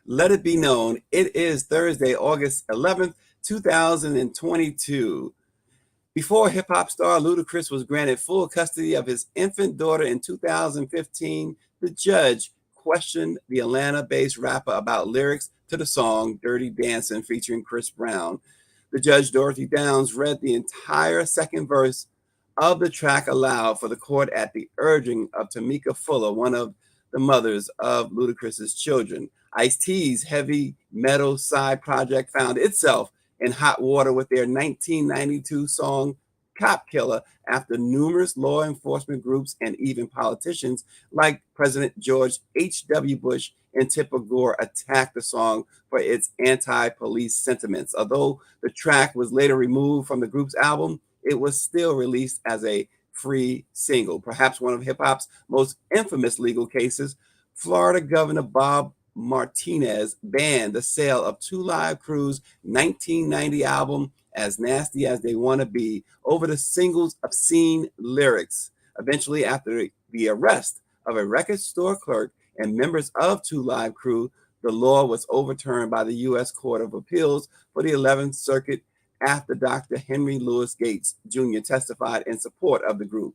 Let it be known, it is Thursday, August 11th, 2022. Before hip hop star Ludacris was granted full custody of his infant daughter in 2015, the judge questioned the Atlanta-based rapper about lyrics to the song Dirty Dancing featuring Chris Brown. The judge, Dorothy Downs, read the entire second verse of the track aloud for the court at the urging of Tamika Fuller, one of the mothers of Ludacris's children. Ice-T's heavy metal side project found itself in hot water with their 1992 song Cop Killer after numerous law enforcement groups and even politicians like President George H.W. Bush and Tipper Gore attacked the song for its anti-police sentiments. Although the track was later removed from the group's album, it was still released as a free single. Perhaps one of hip-hop's most infamous legal cases, Florida Governor Bob Martinez banned the sale of Two Live Crew's 1990 album As Nasty as They Wanna Be over the single's obscene lyrics. Eventually, after the arrest of a record store clerk and members of Two Live Crew, the law was overturned by the U.S. Court of Appeals for the 11th Circuit after Dr. Henry Louis Gates Jr. testified in support of the group.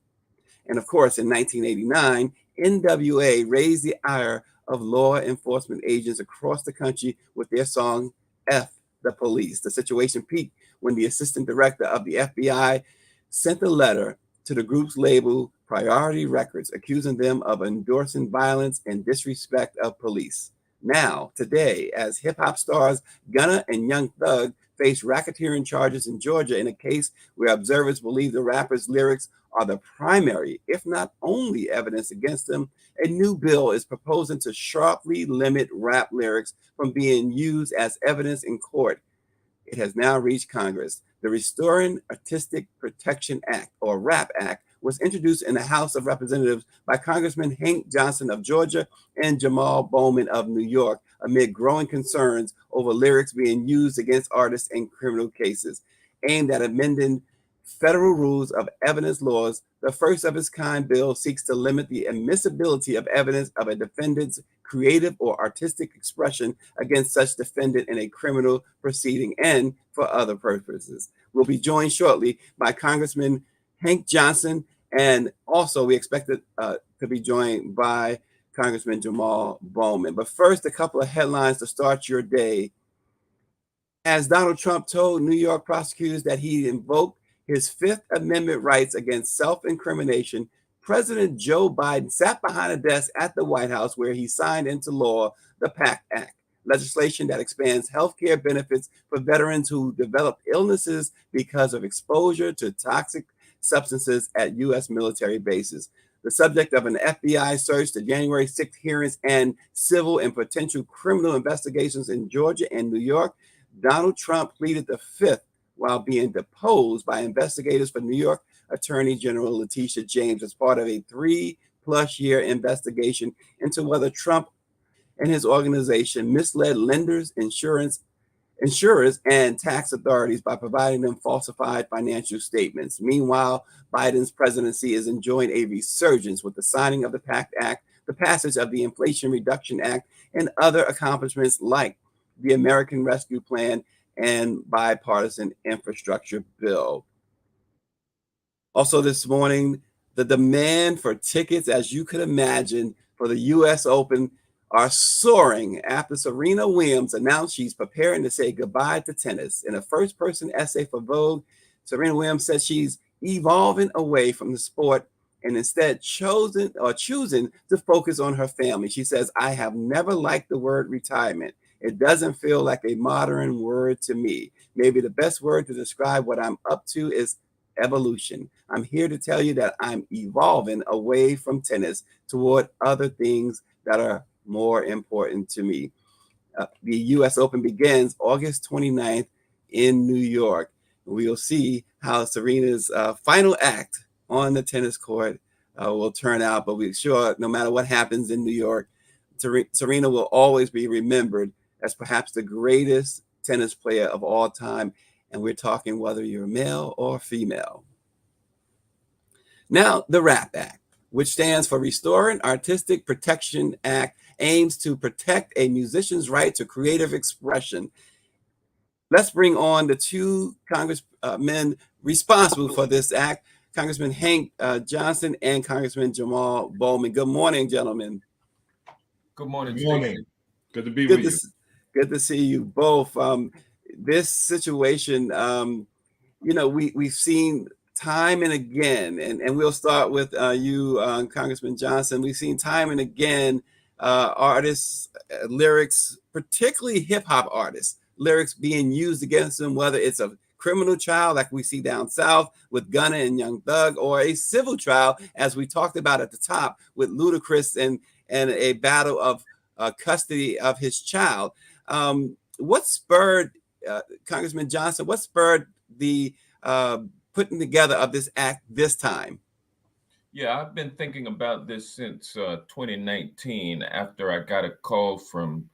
And of course, in 1989, NWA raised the ire of law enforcement agents across the country with their song, F the Police. The situation peaked when the assistant director of the FBI sent a letter to the group's label, Priority Records, accusing them of endorsing violence and disrespect of police. Now, today, as hip-hop stars Gunna and Young Thug face racketeering charges in Georgia in a case where observers believe the rapper's lyrics are the primary, if not only, evidence against them, a new bill is proposing to sharply limit rap lyrics from being used as evidence in court. It has now reached Congress. The Restoring Artistic Protection Act, or RAP Act, was introduced in the House of Representatives by Congressman Hank Johnson of Georgia and Jamaal Bowman of New York, amid growing concerns over lyrics being used against artists in criminal cases. Aimed at amending federal rules of evidence laws, the first of its kind bill seeks to limit the admissibility of evidence of a defendant's creative or artistic expression against such defendant in a criminal proceeding and for other purposes. We'll be joined shortly by Congressman Hank Johnson, and also we expect to be joined by Congressman Jamaal Bowman. But first, a couple of headlines to start your day. As Donald Trump told New York prosecutors that he invoked his Fifth Amendment rights against self-incrimination, President Joe Biden sat behind a desk at the White House where he signed into law the PACT Act, legislation that expands health care benefits for veterans who develop illnesses because of exposure to toxic substances at U.S. military bases. The subject of an FBI search, the January 6th hearings, and civil and potential criminal investigations in Georgia and New York, Donald Trump pleaded the Fifth while being deposed by investigators for New York Attorney General Letitia James as part of a 3+ year investigation into whether Trump and his organization misled lenders, insurers, and tax authorities by providing them falsified financial statements. Meanwhile, Biden's presidency is enjoying a resurgence with the signing of the PACT Act, the passage of the Inflation Reduction Act, and other accomplishments like the American Rescue Plan and bipartisan infrastructure bill. Also this morning, the demand for tickets, as you could imagine, for the U.S. Open are soaring after Serena Williams announced she's preparing to say goodbye to tennis. In a first-person essay for Vogue, Serena Williams said she's evolving away from the sport and instead choosing to focus on her family. She says, "I have never liked the word retirement. It doesn't feel like a modern word to me. Maybe the best word to describe what I'm up to is evolution. I'm here to tell you that I'm evolving away from tennis toward other things that are more important to me." The U.S. Open begins August 29th in New York. We'll see how Serena's final act on the tennis court will turn out, but we're sure no matter what happens in New York, Serena will always be remembered as perhaps the greatest tennis player of all time. And we're talking whether you're male or female. Now, the RAP Act, which stands for Restoring Artistic Protection Act, aims to protect a musician's right to creative expression. Let's bring on the two congressmen responsible for this act, Congressman Hank Johnson and Congressman Jamaal Bowman. Good morning, gentlemen. Good morning, Good morning. Stacey. Good to be with you. Good to see you both. This situation, we've seen time and again, and we'll start with you, Congressman Johnson. We've seen time and again artists, lyrics, particularly hip hop artists, lyrics being used against them, whether it's a criminal trial like we see down south with Gunna and Young Thug, or a civil trial, as we talked about at the top with Ludacris and a battle of custody of his child. What spurred, Congressman Johnson, what spurred the putting together of this act this time? Yeah, I've been thinking about this since 2019 after I got a call from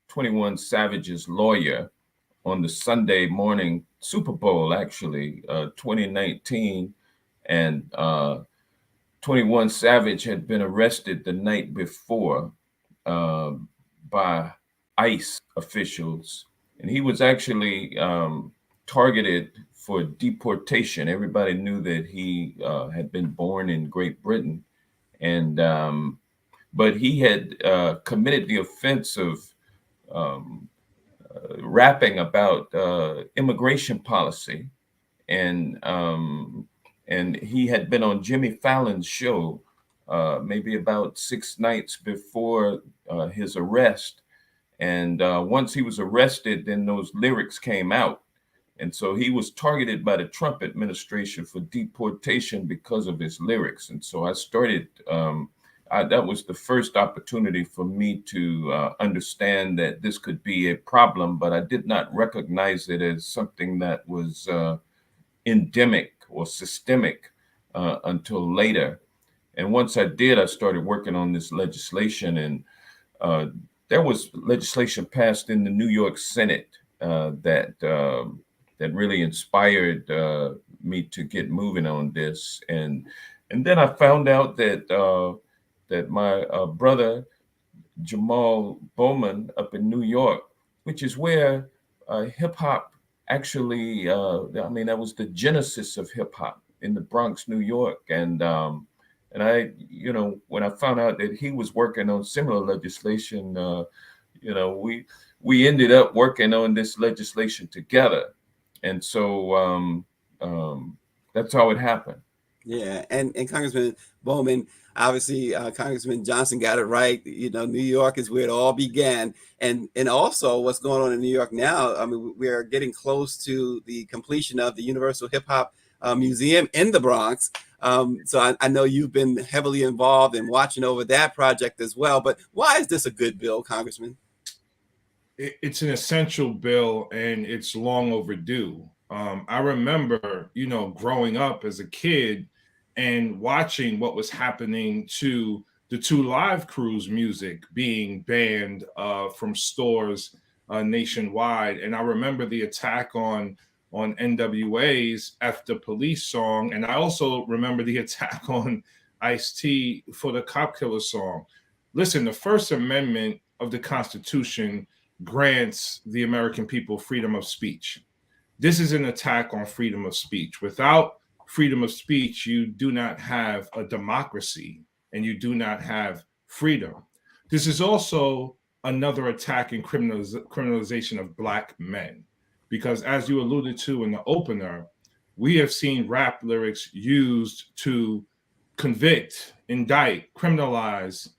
21 Savage's lawyer on the Sunday morning Super Bowl, actually, 2019. And 21 Savage had been arrested the night before by ICE officials. And he was actually targeted for deportation. Everybody knew that he had been born in Great Britain, and but he had committed the offense of rapping about immigration policy, and he had been on Jimmy Fallon's show maybe about 6 nights before his arrest. And once he was arrested, then those lyrics came out. And so he was targeted by the Trump administration for deportation because of his lyrics. And so I started, that was the first opportunity for me to understand that this could be a problem, but I did not recognize it as something that was endemic or systemic until later. And once I did, I started working on this legislation, and there was legislation passed in the New York Senate that really inspired me to get moving on this. And then I found out that my brother Jamaal Bowman up in New York, which is where hip hop actually, that was the genesis of hip hop in the Bronx, New York. And I, when I found out that he was working on similar legislation, we ended up working on this legislation together. And so that's how it happened. Yeah, and Congressman Bowman, obviously, Congressman Johnson got it right. New York is where it all began, and also what's going on in New York now. I mean, we are getting close to the completion of the Universal Hip Hop Museum in the Bronx. So I know you've been heavily involved in watching over that project as well. But why is this a good bill, Congressman? It's an essential bill, and it's long overdue. I remember, growing up as a kid and watching what was happening to the 2 Live Crew's music being banned from stores nationwide. And I remember the attack on NWA's F the Police song. And I also remember the attack on Ice-T for the Cop Killer song. Listen, the First Amendment of the Constitution grants the American people freedom of speech. This is an attack on freedom of speech. Without freedom of speech, you do not have a democracy and you do not have freedom. This is also another attack and criminalization of Black men, because as you alluded to in the opener, we have seen rap lyrics used to convict, indict, criminalize,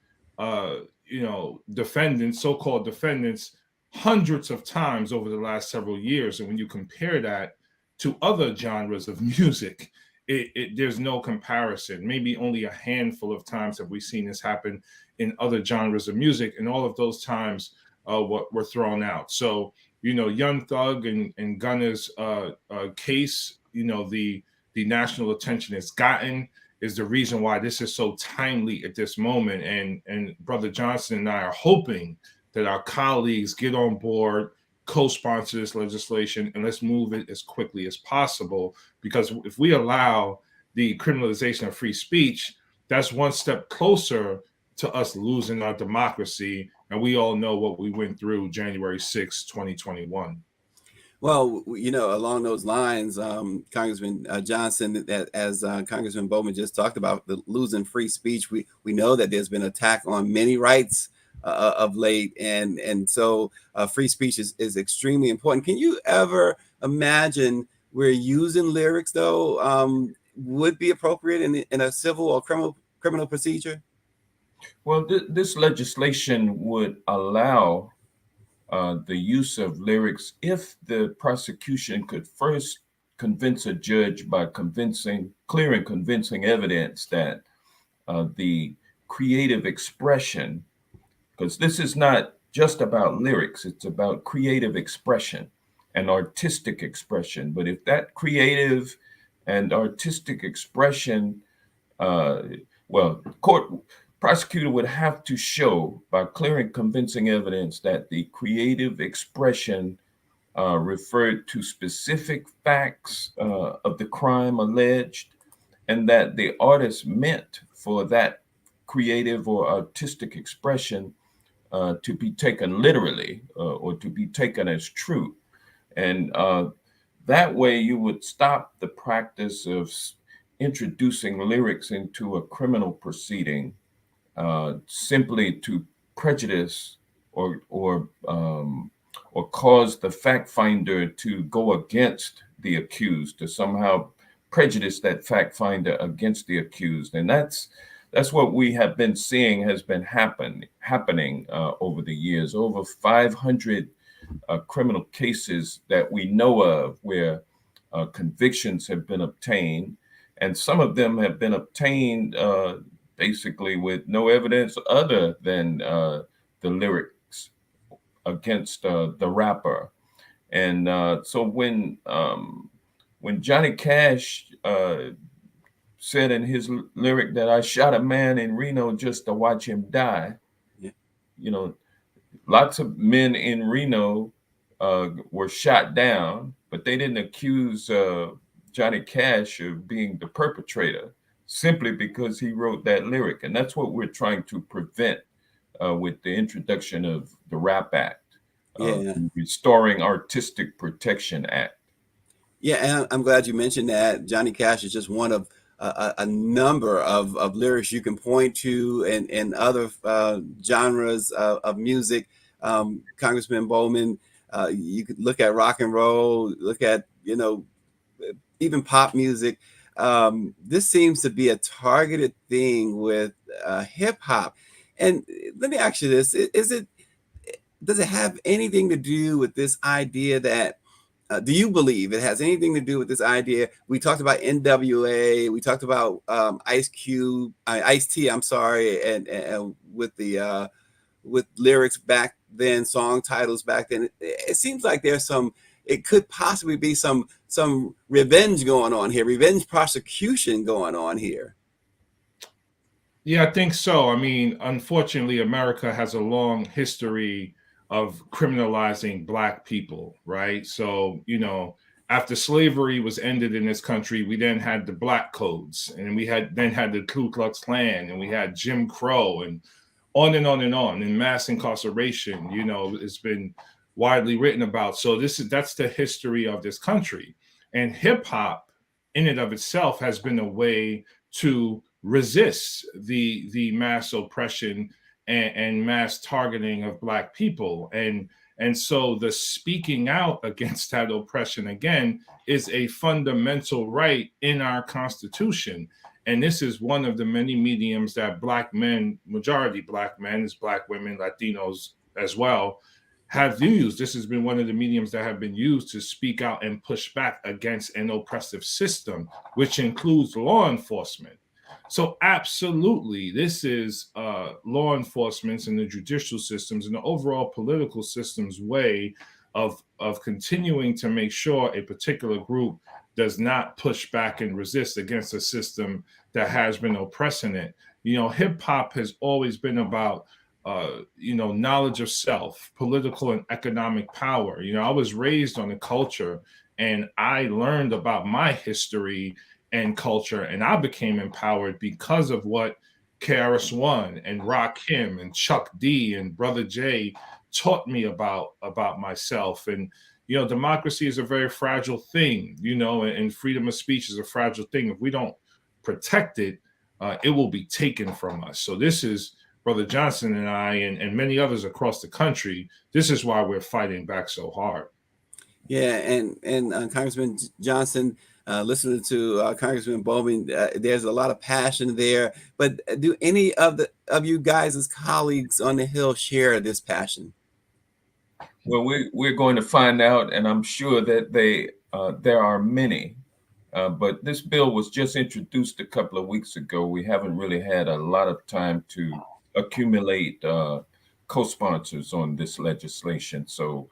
defendants, so-called defendants, hundreds of times over the last several years. And when you compare that to other genres of music, there's no comparison. Maybe only a handful of times have we seen this happen in other genres of music, and all of those times were thrown out. So, Young Thug and Gunna's case, the national attention it's gotten is the reason why this is so timely at this moment. And Brother Johnson and I are hoping that our colleagues get on board, co-sponsor this legislation, and let's move it as quickly as possible. Because if we allow the criminalization of free speech, that's one step closer to us losing our democracy And we all know what we went through January 6, 2021. Well, along those lines, Congressman Johnson, as Congressman Bowman just talked about, the losing free speech, we know that there's been an attack on many rights of late, and so free speech is extremely important. Can you ever imagine where using lyrics, though, would be appropriate in a civil or criminal procedure? Well, this legislation would allow the use of lyrics if the prosecution could first convince a judge by clear and convincing evidence that the creative expression, because this is not just about lyrics, it's about creative expression and artistic expression. But if that creative and artistic expression, court prosecutor would have to show by clear and convincing evidence that the creative expression referred to specific facts of the crime alleged, and that the artist meant for that creative or artistic expression to be taken literally or to be taken as true. And that way you would stop the practice of introducing lyrics into a criminal proceeding simply to prejudice or cause the fact finder to go against the accused, to somehow prejudice that fact finder against the accused. And that's what we have been seeing has been happening over the years. Over 500 criminal cases that we know of where convictions have been obtained, and some of them have been obtained basically with no evidence other than the lyrics against the rapper. And so when Johnny Cash said in his lyric that I shot a man in Reno just to watch him die, yeah. Lots of men in Reno were shot down, but they didn't accuse Johnny Cash of being the perpetrator simply because he wrote that lyric. And that's what we're trying to prevent with the introduction of the RAP Act, Restoring Artistic Protection Act. Yeah, and I'm glad you mentioned that. Johnny Cash is just one of a number of lyrics you can point to and other genres of music. Congressman Bowman, you could look at rock and roll, look at, even pop music. This seems to be a targeted thing with hip hop. And let me ask you this, does it have anything to do with this idea that, do you believe it has anything to do with this idea? We talked about NWA, we talked about Ice-T, I'm sorry, and with the with lyrics back then, song titles back then. It seems like it could possibly be some revenge going on here, revenge prosecution going on here. Yeah, I think so. I mean, unfortunately, America has a long history of criminalizing Black people, right? So, after slavery was ended in this country, we then had the Black codes, and we then had the Ku Klux Klan, and we had Jim Crow, and on and on and on, and mass incarceration, it's been widely written about. So that's the history of this country. And hip hop in and of itself has been a way to resist the mass oppression and mass targeting of Black people. And so the speaking out against that oppression, again, is a fundamental right in our Constitution. And this is one of the many mediums that Black men, majority Black men, is Black women, Latinos as well, have used. This has been one of the mediums that have been used to speak out and push back against an oppressive system, which includes law enforcement. So absolutely, this is law enforcement's and the judicial systems and the overall political system's way of continuing to make sure a particular group does not push back and resist against a system that has been oppressing it. Hip hop has always been about knowledge of self, political and economic power. I was raised on a culture, and I learned about my history and culture, and I became empowered because of what KRS-One and Rakim and Chuck D and Brother J taught me about myself. And democracy is a very fragile thing, and freedom of speech is a fragile thing. If we don't protect it, it will be taken from us. So this is Brother Johnson and I and many others across the country. This is why we're fighting back so hard. Yeah, and Congressman Johnson, listening to Congressman Bowman, there's a lot of passion there. But do any of you guys as colleagues on the Hill share this passion? Well, we're going to find out, and I'm sure that there are many. But this bill was just introduced a couple of weeks ago. We haven't really had a lot of time to accumulate co-sponsors on this legislation. So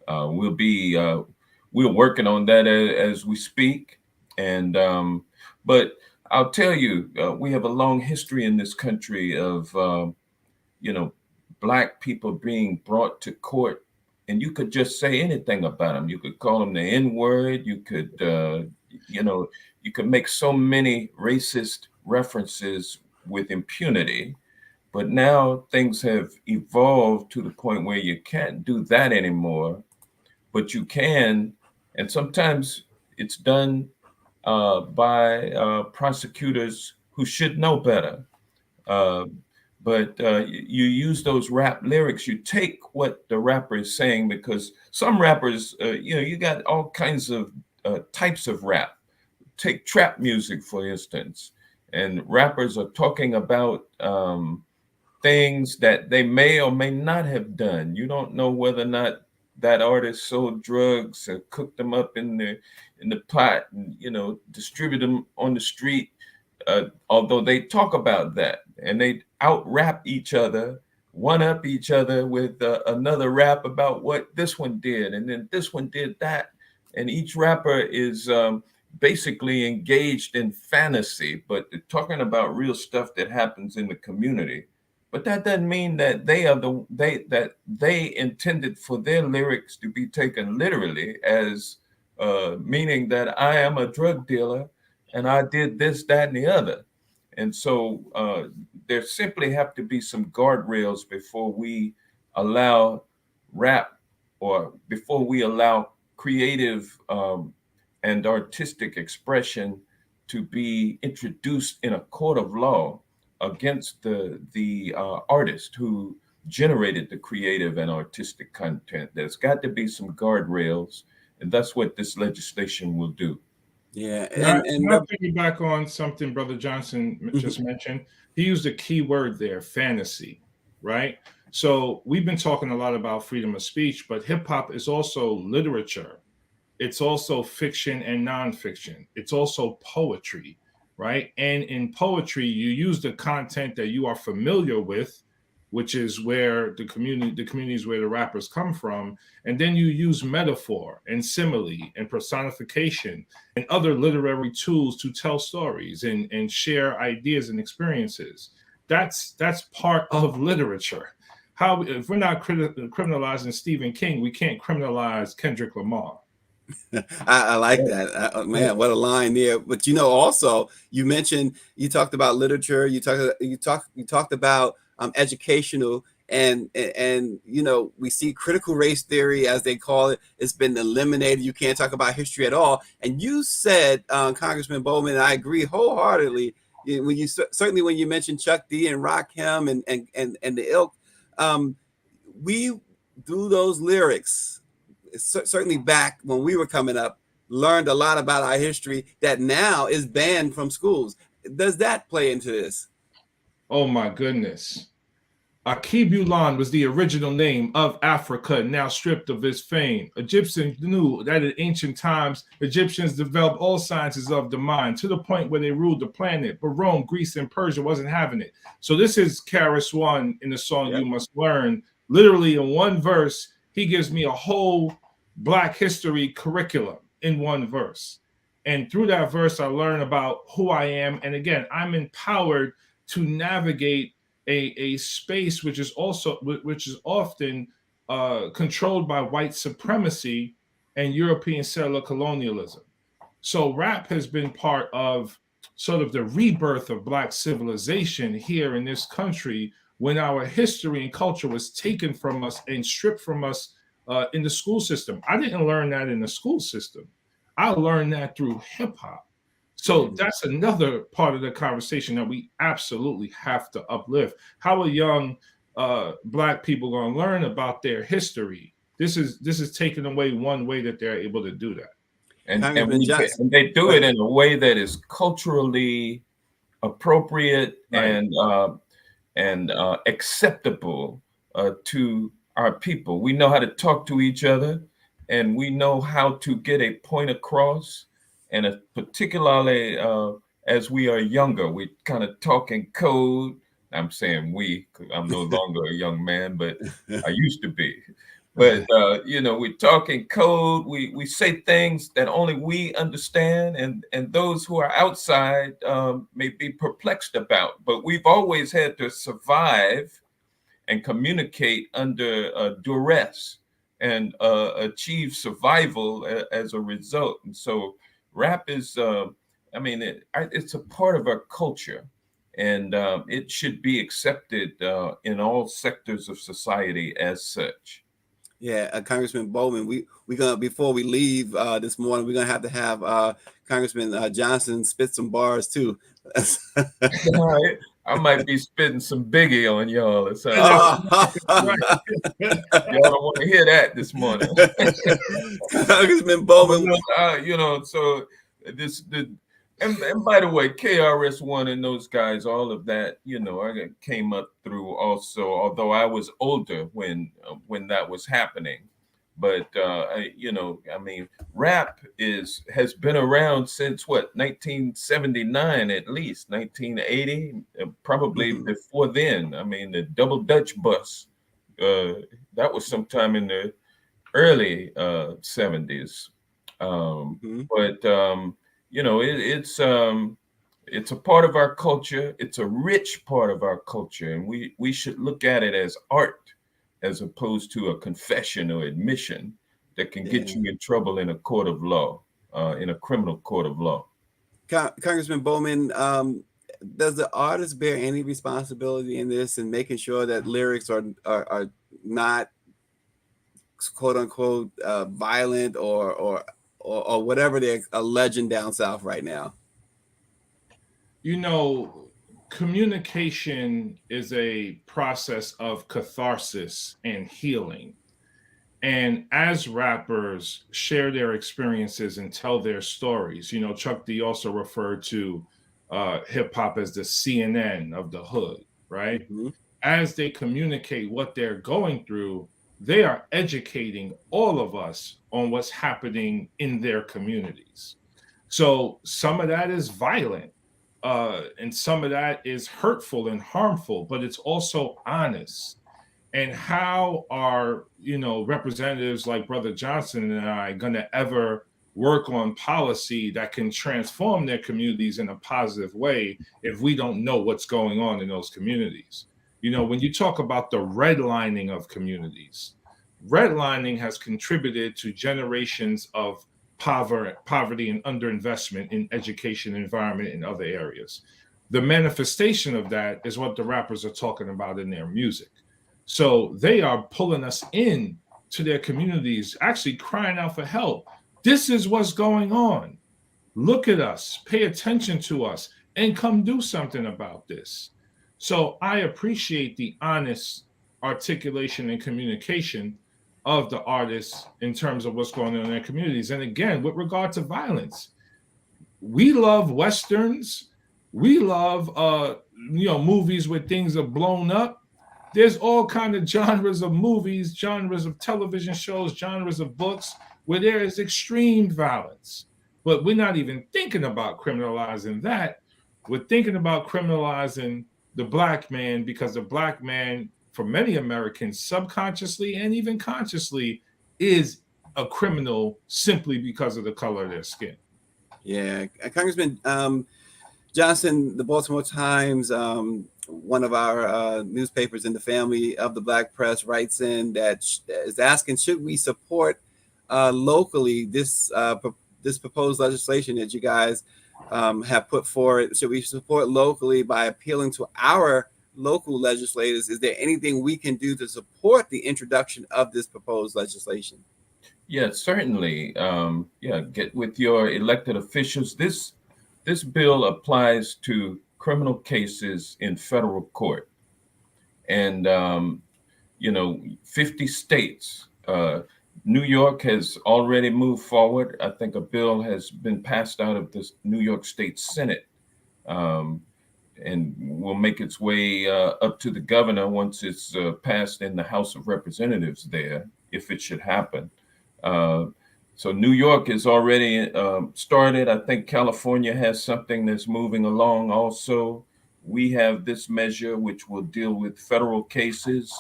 we're working on that as we speak. And but I'll tell you, we have a long history in this country of Black people being brought to court, and you could just say anything about them. You could call them the N-word. You could you could make so many racist references with impunity. But now things have evolved to the point where you can't do that anymore, but you can, and sometimes it's done by prosecutors who should know better. But you use those rap lyrics. You take what the rapper is saying, because some rappers, you got all kinds of types of rap. Take trap music, for instance, and rappers are talking about things that they may or may not have done. You don't know whether or not that artist sold drugs and cooked them up in the pot and distribute them on the street. Although they talk about that, and they out rap each other, one up each other with another rap about what this one did, and then this one did that, and each rapper is basically engaged in fantasy, but they're talking about real stuff that happens in the community. But that doesn't mean that they intended for their lyrics to be taken literally as meaning that I am a drug dealer and I did this, that, and the other. And so there simply have to be some guardrails before we allow rap, or before we allow creative and artistic expression to be introduced in a court of law against the artist who generated the creative and artistic content. There's got to be some guardrails, and that's what this legislation will do. Yeah, and I'll piggyback on something Brother Johnson just mentioned. He used a key word there, fantasy, right? So we've been talking a lot about freedom of speech, but hip hop is also literature. It's also fiction and nonfiction. It's also poetry, right? And in poetry, you use the content that you are familiar with, which is where the communities where the rappers come from. And then you use metaphor and simile and personification and other literary tools to tell stories and share ideas and experiences. That's part of literature. How, if we're not criminalizing Stephen King, we can't criminalize Kendrick Lamar. I like that. Man, what a line there. But also you mentioned, you talked about literature, you talked about educational, and we see critical race theory, as they call it. It's been eliminated. You can't talk about history at all. And you said, Congressman Bowman, and I agree wholeheartedly, when you mentioned Chuck D and Rakim and the ilk, we do those lyrics. Certainly back when we were coming up, learned a lot about our history that now is banned from schools. Does that play into this? Oh my goodness. Akibulan was the original name of Africa, now stripped of its fame. Egyptians knew that in ancient times, Egyptians developed all sciences of the mind to the point where they ruled the planet. But Rome, Greece, and Persia wasn't having it. So this is KRS-One in the song You Must Learn. Literally in one verse, he gives me a whole Black history curriculum in one verse. And through that verse, I learn about who I am. And again, I'm empowered to navigate a space which is often controlled by white supremacy and European settler colonialism. So rap has been part of sort of the rebirth of Black civilization here in this country, when our history and culture was taken from us and stripped from us in the school system. I didn't learn that in the school system. I learned that through hip hop. So that's another part of the conversation that we absolutely have to uplift. How are young Black people going to learn about their history? This is taking away one way that they're able to do that. And they do it in a way that is culturally appropriate and acceptable to our people. We know how to talk to each other, and we know how to get a point across. And particularly as we are younger, we kind of talk in code. I'm saying we, because I'm no longer a young man, but I used to be. But we talk in code. We say things that only we understand, and those who are outside may be perplexed about. But we've always had to survive and communicate under duress and achieve survival as a result. And so rap is, it's a part of our culture, and it should be accepted in all sectors of society as such. Yeah, Congressman Bowman, we're gonna, before we leave this morning, we're gonna have Congressman Johnson spit some bars too. I might be spitting some Biggie on y'all or something. Y'all don't want to hear that this morning. Congressman Bowman, so and by the way, KRS-One and those guys, all of that, I came up through also, although I was older when that was happening. But rap has been around since 1979 at least, 1980, probably before then. I mean, the Double Dutch Bus, that was sometime in the early 70s. But it's a part of our culture. It's a rich part of our culture, and we should look at it as art, as opposed to a confession or admission that can get you in trouble in a court of law, in a criminal court of law. Congressman Bowman, does the artist bear any responsibility in this, and making sure that lyrics are not quote unquote violent or whatever they're alleging down south right now? Communication is a process of catharsis and healing. And as rappers share their experiences and tell their stories, Chuck D also referred to hip hop as the CNN of the hood, right? As they communicate what they're going through, they are educating all of us on what's happening in their communities. So some of that is violent. And some of that is hurtful and harmful, but it's also honest. And how are, representatives like Brother Johnson and I going to ever work on policy that can transform their communities in a positive way if we don't know what's going on in those communities? When you talk about the redlining of communities, redlining has contributed to generations of poverty and underinvestment in education, environment, and other areas. The manifestation of that is what the rappers are talking about in their music. So they are pulling us in to their communities, actually crying out for help. This is what's going on. Look at us, pay attention to us, and come do something about this. So I appreciate the honest articulation and communication of the artists in terms of what's going on in their communities. And again, with regard to violence, we love Westerns. We love, movies where things are blown up. There's all kinds of genres of movies, genres of television shows, genres of books where there is extreme violence. But we're not even thinking about criminalizing that. We're thinking about criminalizing the Black man, because the Black man, for many Americans, subconsciously and even consciously, is a criminal simply because of the color of their skin. Yeah, Congressman Johnson, the Baltimore Times, one of our newspapers in the family of the Black press, writes in that is asking, should we support locally this this proposed legislation that you guys have put forward? Should we support locally by appealing to our local legislators? Is there anything we can do to support the introduction of this proposed legislation? Yeah, certainly. Yeah, get with your elected officials. This bill applies to criminal cases in federal court, and 50 states. New York has already moved forward. I think a bill has been passed out of the New York State Senate, and will make its way up to the governor once it's passed in the House of Representatives there, if it should happen. So New York is already started. I think California has something that's moving along also. We have this measure which will deal with federal cases,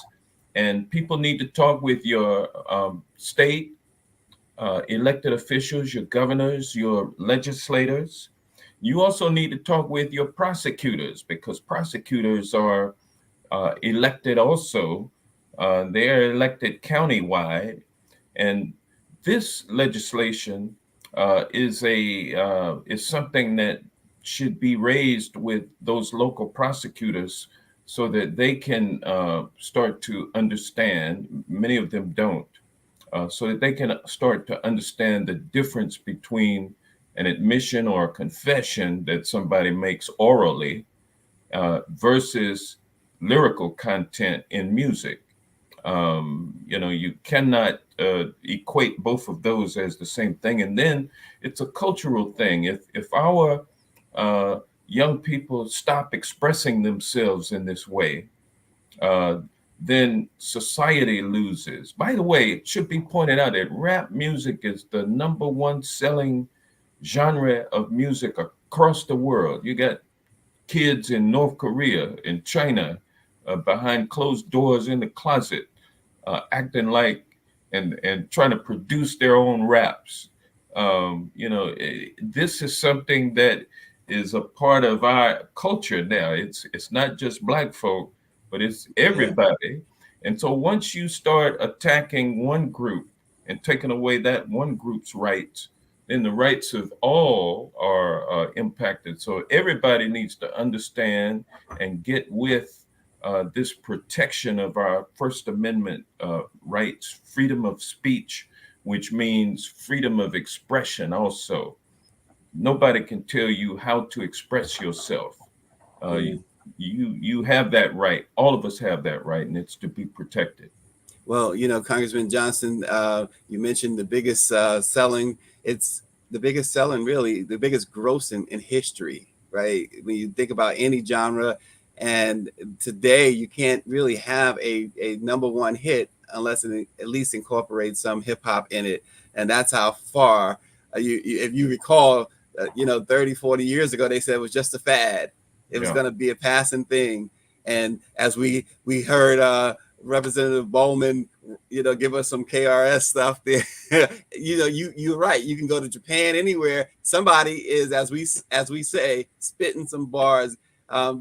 and people need to talk with your state elected officials, your governors, your legislators. You also need to talk with your prosecutors, because prosecutors are elected also. They're elected countywide, and this legislation is something that should be raised with those local prosecutors so that they can start to understand. Many of them don't, so that they can start to understand the difference between an admission or a confession that somebody makes orally versus lyrical content in music. You cannot equate both of those as the same thing. And then it's a cultural thing. If our young people stop expressing themselves in this way, then society loses. By the way, it should be pointed out that rap music is the #1 selling genre of music across the world. You got kids in North Korea, in China, behind closed doors in the closet, acting like and trying to produce their own raps. This is something that is a part of our culture now. It's not just Black folk, but it's everybody. And so once you start attacking one group and taking away that one group's rights, then the rights of all are impacted. So everybody needs to understand and get with this protection of our First Amendment rights, freedom of speech, which means freedom of expression also. Nobody can tell you how to express yourself. You have that right. All of us have that right, and it's to be protected. Well, Congressman Johnson, you mentioned the biggest selling. It's the biggest selling, really, the biggest gross in history, right? When you think about any genre, and today you can't really have a #1 hit unless it at least incorporates some hip hop in it. And that's how far, if you recall, 30, 40 years ago, they said it was just a fad. It was going to be a passing thing. And as we heard Representative Bowman, give us some KRS stuff there. You're right. You can go to Japan, anywhere. Somebody is, as we say, spitting some bars.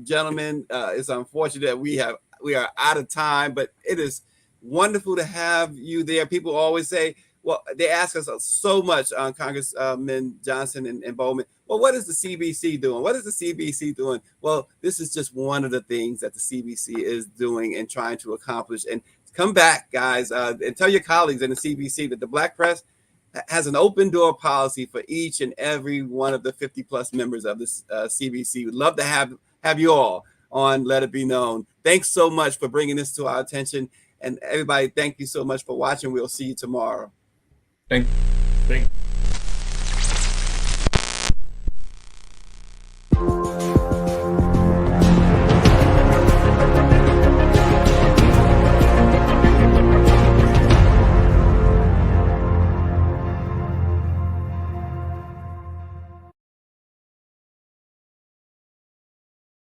Gentlemen, it's unfortunate that we are out of time, but it is wonderful to have you there. People always say, well, they ask us so much on Congressman Johnson and Bowman. Well, what is the CBC doing? What is the CBC doing? Well, this is just one of the things that the CBC is doing and trying to accomplish. And come back, guys, and tell your colleagues in the CBC that the Black Press has an open door policy for each and every one of the 50 plus members of this CBC. We'd love to have you all on Let It Be Known. Thanks so much for bringing this to our attention. And everybody, thank you so much for watching. We'll see you tomorrow. Thank you.